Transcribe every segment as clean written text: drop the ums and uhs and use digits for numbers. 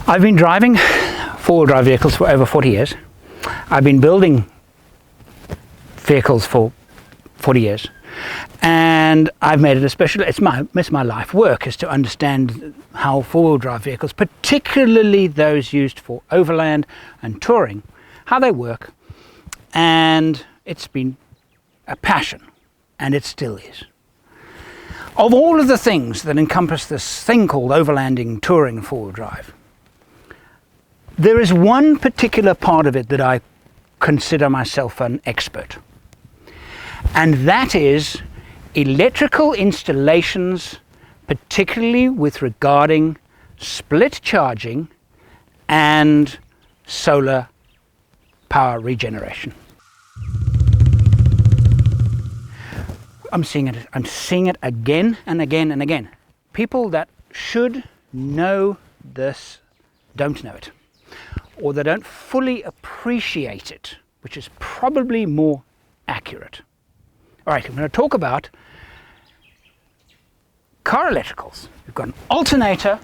I've been driving four-wheel drive vehicles for over 40 years. I've been building vehicles for 40 years. And I've made it a special, it's my life work, is to understand how four-wheel drive vehicles, particularly those used for overland and touring, how they work. And it's been a passion, and it still is. Of all of the things that encompass this thing called overlanding, touring, and four-wheel drive, there is one particular part of it that I consider myself an expert. And that is electrical installations, particularly with regarding split charging and solar power regeneration. I'm seeing it again and again and again. People that should know this don't know it, or they don't fully appreciate it, which is probably more accurate. All right, I'm going to talk about car electricals. We've got an alternator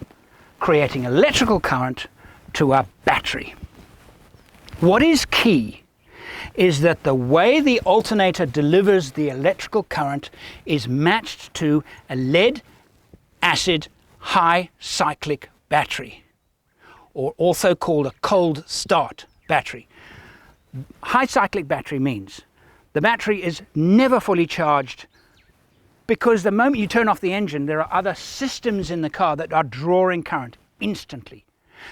creating electrical current to a battery. What is key is that the way the alternator delivers the electrical current is matched to a lead acid high cyclic battery, or also called a cold start battery. High cyclic battery means the battery is never fully charged, because the moment you turn off the engine, there are other systems in the car that are drawing current instantly.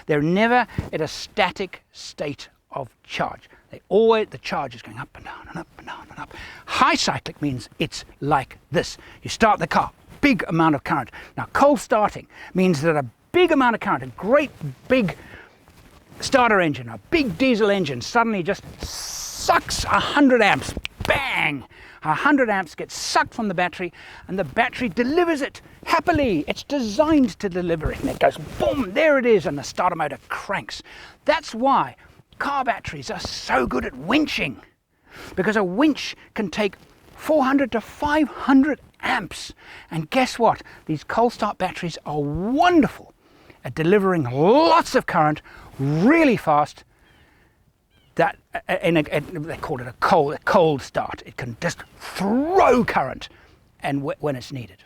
They're never at a static state of charge. The charge is going up and down and up and down and up. High cyclic means it's like this. You start the car, big amount of current. Now, cold starting means that a big amount of current, a great big starter engine, a big diesel engine, suddenly just sucks 100 amps. Bang! 100 amps gets sucked from the battery, and the battery delivers it happily. It's designed to deliver it, and it goes boom, there it is, and the starter motor cranks. That's why car batteries are so good at winching, because a winch can take 400 to 500 amps. And guess what? These cold start batteries are wonderful at delivering lots of current really fast. That they call it a cold start. It can just throw current and when it's needed.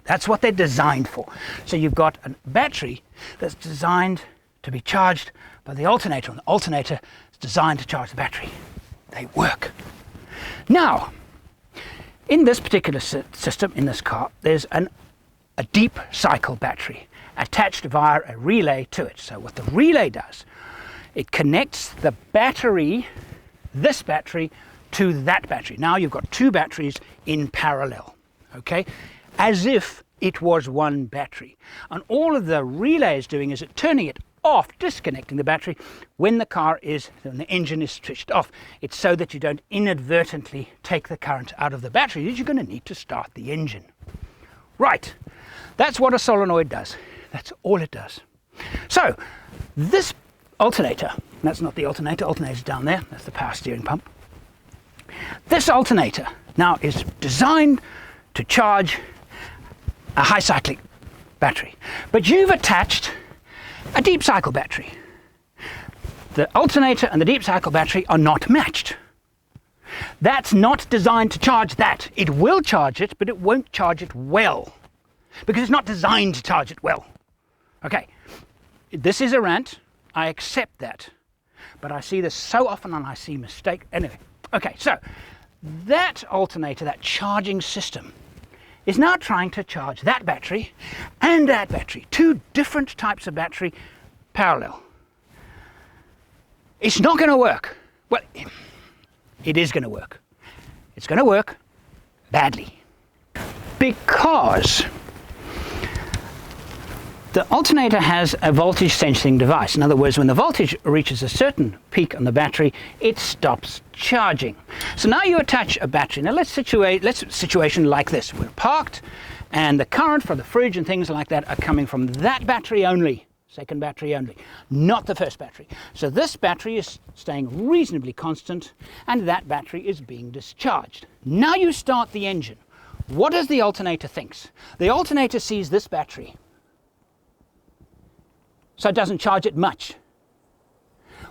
That's what they're designed for. So you've got a battery that's designed to be charged by the alternator, and the alternator is designed to charge the battery. They work. Now, in this particular system, in this car, there's a deep cycle battery attached via a relay to it. So what the relay does, it connects the battery, this battery, to that battery. Now you've got two batteries in parallel, okay? As if it was one battery. And all of the relay is doing is turning it off, disconnecting the battery when the engine is switched off. It's so that you don't inadvertently take the current out of the battery that you're going to need to start the engine. Right, that's what a solenoid does. That's all it does. So this alternator, that's not the alternator's down there, that's the power steering pump. This alternator now is designed to charge a high cyclic battery, but you've attached a deep cycle battery. The alternator and the deep cycle battery are not matched. That's not designed to charge that. It will charge it, but it won't charge it well, because it's not designed to charge it well. Okay, this is a rant. I accept that, but I see this so often, and I see mistake. Anyway, okay, so that alternator, that charging system, is now trying to charge that battery and that battery, two different types of battery, parallel. It's not going to work. Well, it is going to work. It's going to work badly, because the alternator has a voltage sensing device. In other words, when the voltage reaches a certain peak on the battery, it stops charging. So now you attach a battery. Now let's situation like this. We're parked, and the current from the fridge and things like that are coming from that battery only, second battery only, not the first battery. So this battery is staying reasonably constant, and that battery is being discharged. Now you start the engine. What does the alternator think? The alternator sees this battery so it doesn't charge it much.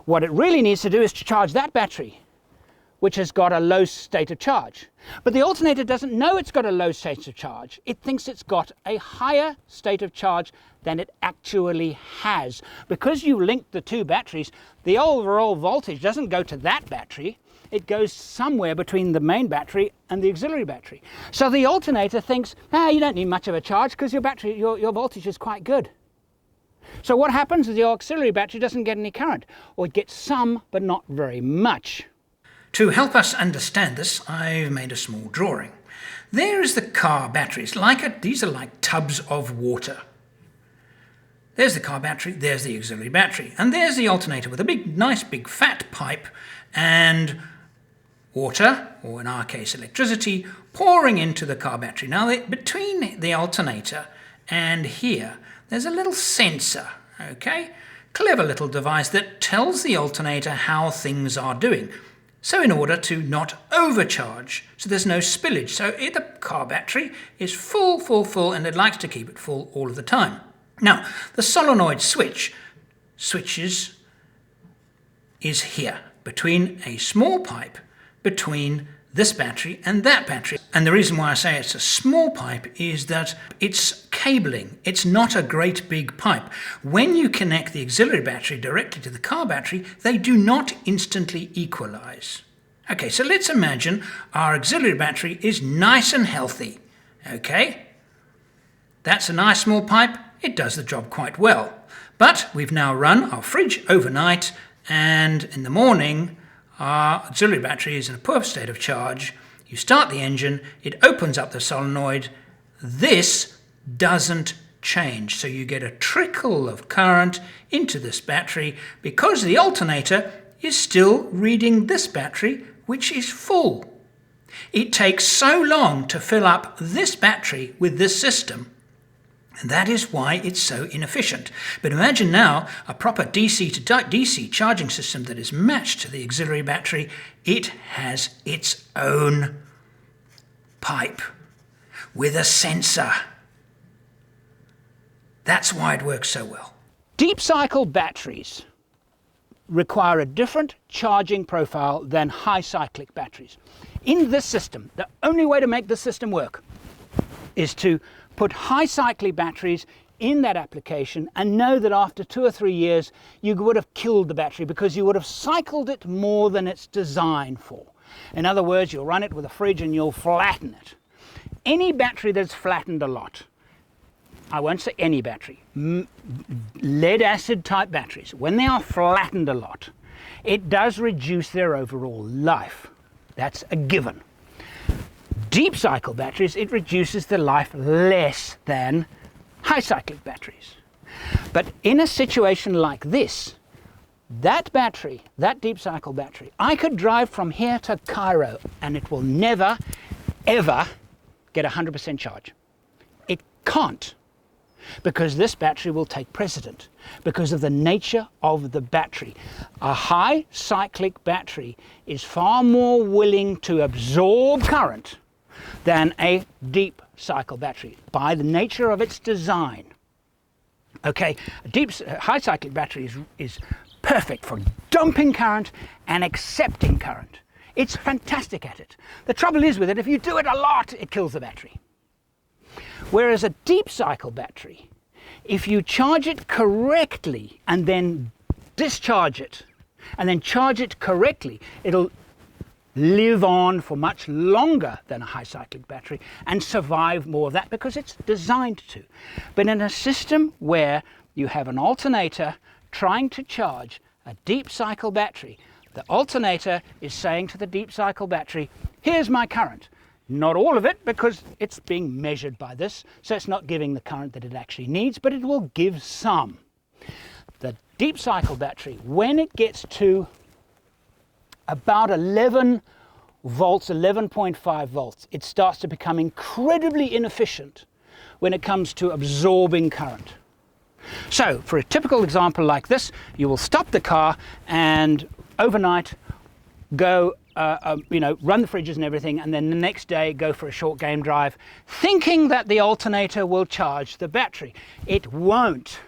What it really needs to do is to charge that battery, which has got a low state of charge. But the alternator doesn't know it's got a low state of charge. It thinks it's got a higher state of charge than it actually has. Because you link the two batteries, the overall voltage doesn't go to that battery. It goes somewhere between the main battery and the auxiliary battery. So the alternator thinks, you don't need much of a charge because your voltage is quite good. So what happens is the auxiliary battery doesn't get any current, or it gets some, but not very much. To help us understand this, I've made a small drawing. There is the car batteries. These are like tubs of water. There's the car battery, there's the auxiliary battery, and there's the alternator with a nice big fat pipe and water, or in our case electricity, pouring into the car battery. Now between the alternator and here, there's a little sensor, okay? Clever little device that tells the alternator how things are doing. So in order to not overcharge, so there's no spillage. So the car battery is full, and it likes to keep it full all of the time. Now, the solenoid switches is here, between a small pipe, between this battery and that battery. And the reason why I say it's a small pipe is that it's cabling. It's not a great big pipe. When you connect the auxiliary battery directly to the car battery, they do not instantly equalize. Okay, so let's imagine our auxiliary battery is nice and healthy. Okay, that's a nice small pipe. It does the job quite well. But we've now run our fridge overnight, and in the morning, our auxiliary battery is in a poor state of charge. You start the engine, it opens up the solenoid. This doesn't change. So you get a trickle of current into this battery because the alternator is still reading this battery, which is full. It takes so long to fill up this battery with this system, and that is why it's so inefficient. But imagine now a proper DC to DC charging system that is matched to the auxiliary battery. It has its own pipe with a sensor. That's why it works so well. Deep cycle batteries require a different charging profile than high cyclic batteries. In this system, the only way to make this system work is to put high cyclic batteries in that application and know that after 2 or 3 years you would have killed the battery because you would have cycled it more than it's designed for. In other words, you'll run it with a fridge and you'll flatten it. Any battery that's flattened a lot, I won't say any battery, lead acid type batteries, when they are flattened a lot, it does reduce their overall life. That's a given. Deep cycle batteries, it reduces the life less than high cyclic batteries. But in a situation like this, that battery, that deep cycle battery, I could drive from here to Cairo and it will never, ever get 100% charge. It can't, because this battery will take precedent because of the nature of the battery. A high cyclic battery is far more willing to absorb current than a deep cycle battery by the nature of its design. Okay, a high cyclic battery is perfect for dumping current and accepting current. It's fantastic at it. The trouble is with it, if you do it a lot, it kills the battery. Whereas a deep cycle battery, if you charge it correctly and then discharge it and then charge it correctly, it'll live on for much longer than a high cyclic battery and survive more of that because it's designed to. But in a system where you have an alternator trying to charge a deep cycle battery, the alternator is saying to the deep cycle battery, here's my current. Not all of it, because it's being measured by this, so it's not giving the current that it actually needs, but it will give some. The deep cycle battery, when it gets to about 11 volts, 11.5 volts, it starts to become incredibly inefficient when it comes to absorbing current. So, for a typical example like this, you will stop the car and overnight go run the fridges and everything, and then the next day go for a short game drive, thinking that the alternator will charge the battery. It won't,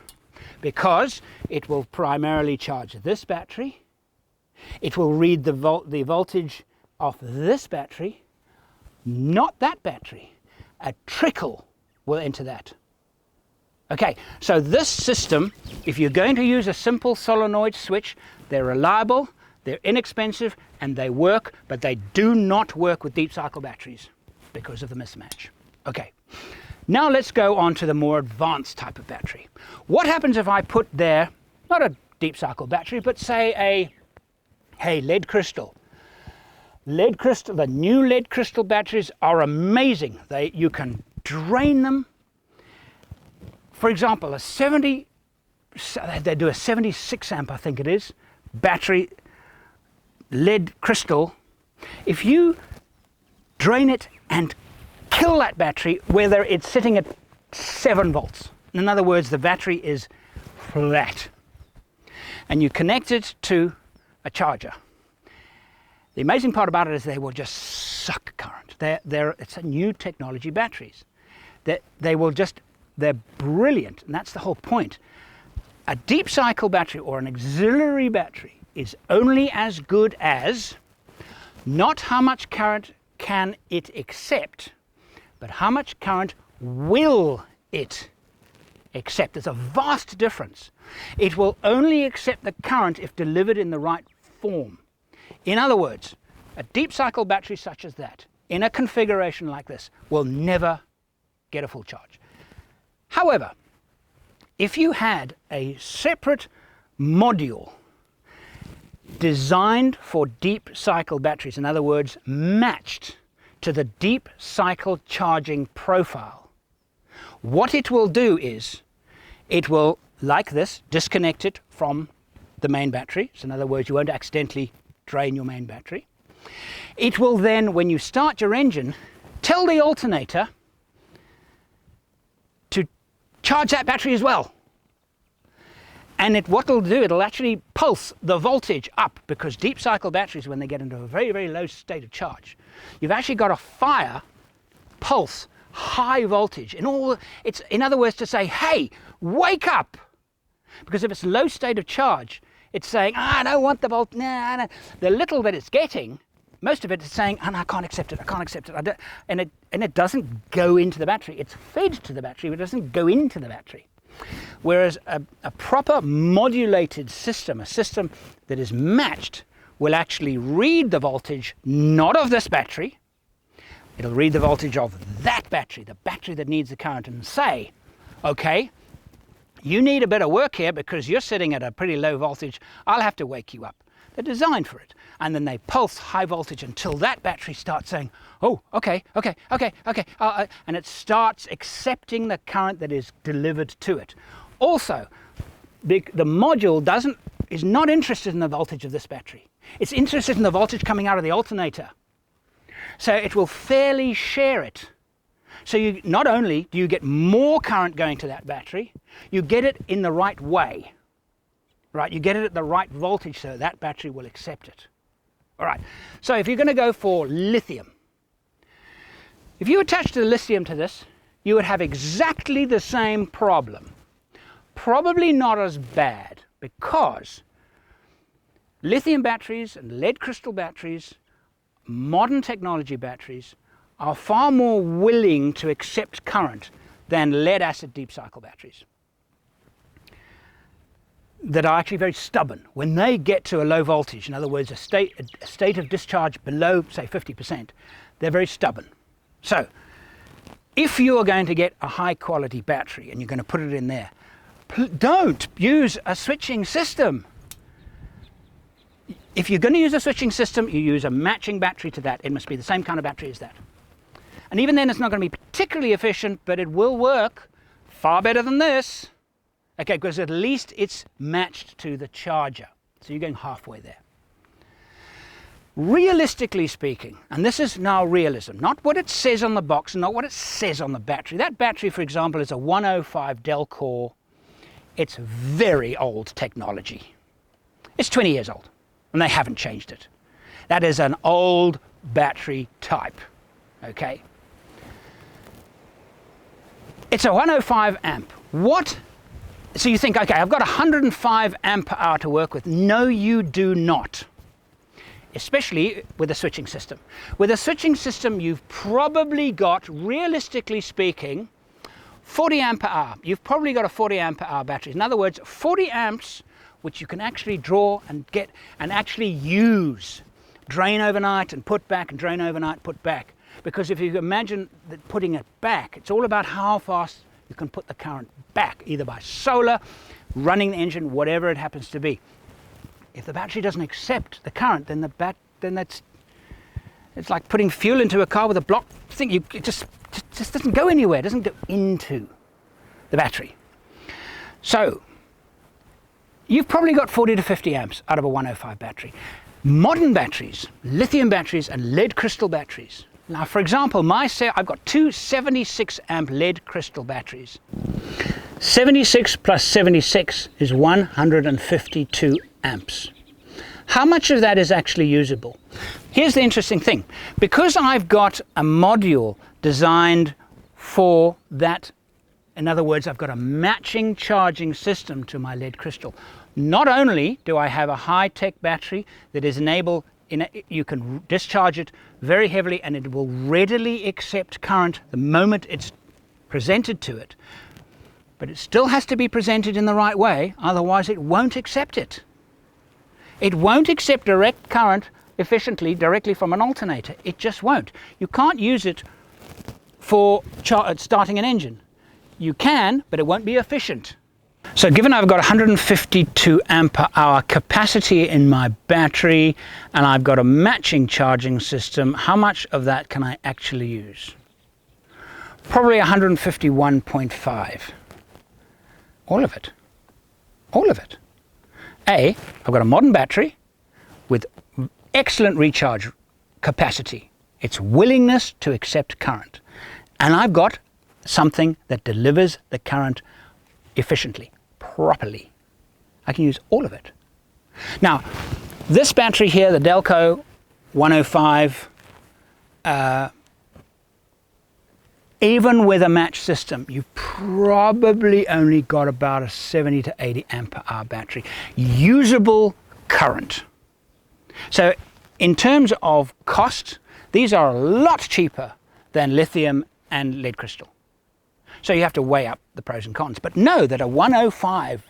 because it will primarily charge this battery. It will read the voltage of this battery, not that battery. A trickle will enter that. Okay, so this system, if you're going to use a simple solenoid switch, they're reliable, they're inexpensive, and they work, but they do not work with deep cycle batteries because of the mismatch. Okay, now let's go on to the more advanced type of battery. What happens if I put there, not a deep cycle battery, but say a lead crystal? Lead crystal, the new lead crystal batteries are amazing. You can drain them. For example, they do a 76 amp, I think it is, battery, lead crystal. If you drain it and kill that battery, whether it's sitting at 7 volts, in other words, the battery is flat, and you connect it to a charger. The amazing part about it is they will just suck current. It's a new technology batteries. They're brilliant, and that's the whole point. A deep cycle battery or an auxiliary battery is only as good as not how much current can it accept, but how much current will it accept. There's a vast difference. It will only accept the current if delivered in the right form. In other words, a deep cycle battery such as that, in a configuration like this, will never get a full charge. However, if you had a separate module designed for deep cycle batteries, in other words, matched to the deep cycle charging profile, what it will do is it will, like this, disconnect it from the main battery. So in other words, you won't accidentally drain your main battery. It will then, when you start your engine, tell the alternator to charge that battery as well. And what it'll do, it'll actually pulse the voltage up, because deep cycle batteries, when they get into a very, very low state of charge, you've actually got a fire pulse high voltage. It's, in other words, to say, hey, wake up. Because if it's low state of charge, it's saying, I don't want the volt. Nah. The little that it's getting, most of it is saying, I can't accept it. I can't accept it. And it doesn't go into the battery. It's fed to the battery, but it doesn't go into the battery. Whereas a proper modulated system, a system that is matched, will actually read the voltage, not of this battery. It'll read the voltage of that battery, the battery that needs the current, and say, okay, you need a bit of work here because you're sitting at a pretty low voltage. I'll have to wake you up. They're designed for it. And then they pulse high voltage until that battery starts saying, oh, okay. And it starts accepting the current that is delivered to it. Also, the module is not interested in the voltage of this battery. It's interested in the voltage coming out of the alternator. So it will fairly share it. So not only do you get more current going to that battery, you get it in the right way. Right, you get it at the right voltage so that battery will accept it. All right, so if you're going to go for lithium, if you attach the lithium to this, you would have exactly the same problem. Probably not as bad, because lithium batteries and lead crystal batteries, modern technology batteries, are far more willing to accept current than lead acid deep cycle batteries, that are actually very stubborn. When they get to a low voltage, in other words, a state of discharge below, say, 50%, they're very stubborn. So if you are going to get a high quality battery and you're going to put it in there, don't use a switching system. If you're going to use a switching system, you use a matching battery to that. It must be the same kind of battery as that. And even then, it's not going to be particularly efficient, but it will work far better than this. Okay, because at least it's matched to the charger. So you're going halfway there. Realistically speaking, and this is now realism, not what it says on the box, not what it says on the battery. That battery, for example, is a 105 Dell Core. It's very old technology. It's 20 years old, and they haven't changed it. That is an old battery type, okay? It's a 105 amp. What So you think, okay, I've got 105 amp per hour to work with. No, you do not. Especially with a switching system. With a switching system, you've probably got, realistically speaking, 40 amp per hour. You've probably got a 40 amp per hour battery. In other words, 40 amps, which you can actually draw and get and actually use. Drain overnight and put back, and drain overnight, put back. Because if you imagine that putting it back, it's all about how fast you can put the current back, either by solar, running the engine, whatever it happens to be. If the battery doesn't accept the current, then it's like putting fuel into a car with a block thing. It just doesn't go anywhere. It doesn't go into the battery. So you've probably got 40 to 50 amps out of a 105 battery. Modern batteries, lithium batteries and lead crystal batteries. Now, for example, I've got two 76 amp lead crystal batteries. 76 plus 76 is 152 amps. How much of that is actually usable? Here's the interesting thing. Because I've got a module designed for that, in other words, I've got a matching charging system to my lead crystal. Not only do I have a high-tech battery that is you can discharge it very heavily and it will readily accept current the moment it's presented to it, but it still has to be presented in the right way, otherwise it won't accept it. It won't accept direct current efficiently directly from an alternator. It just won't. You can't use it for starting an engine. You can, but it won't be efficient. So given I've got 152 amp per hour capacity in my battery and I've got a matching charging system, how much of that can I actually use? Probably 151.5. All of it. All of it. I've got a modern battery with excellent recharge capacity. Its willingness to accept current. And I've got something that delivers the current efficiently, properly. I can use all of it. Now, this battery here, the Delco 105, even with a match system, you've probably only got about a 70 to 80 amp per hour battery. Usable current. So in terms of cost, these are a lot cheaper than lithium and lead crystal. So you have to weigh up the pros and cons. But know that a 105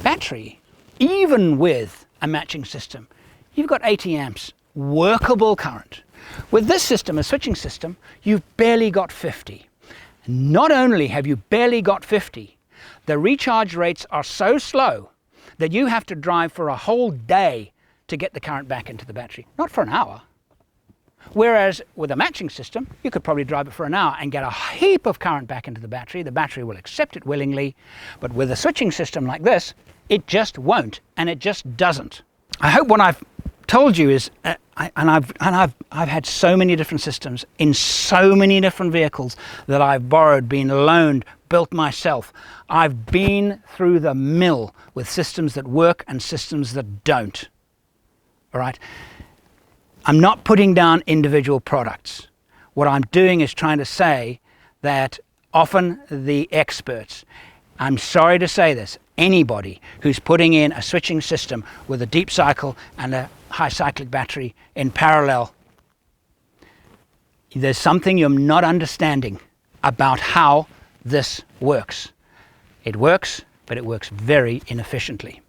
battery, even with a matching system, you've got 80 amps workable current. With this system, a switching system, you've barely got 50. Not only have you barely got 50, the recharge rates are so slow that you have to drive for a whole day to get the current back into the battery, not for an hour. Whereas with a matching system, you could probably drive it for an hour and get a heap of current back into the battery. The battery will accept it willingly, but with a switching system like this, it just won't, and it just doesn't. I hope what I've told you is, I've had so many different systems in so many different vehicles that I've borrowed, been loaned, built myself. I've been through the mill with systems that work and systems that don't. All right? I'm not putting down individual products. What I'm doing is trying to say that often the experts, I'm sorry to say this, anybody who's putting in a switching system with a deep cycle and a high cyclic battery in parallel, there's something you're not understanding about how this works. It works, but it works very inefficiently.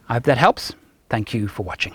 I hope that helps. Thank you for watching.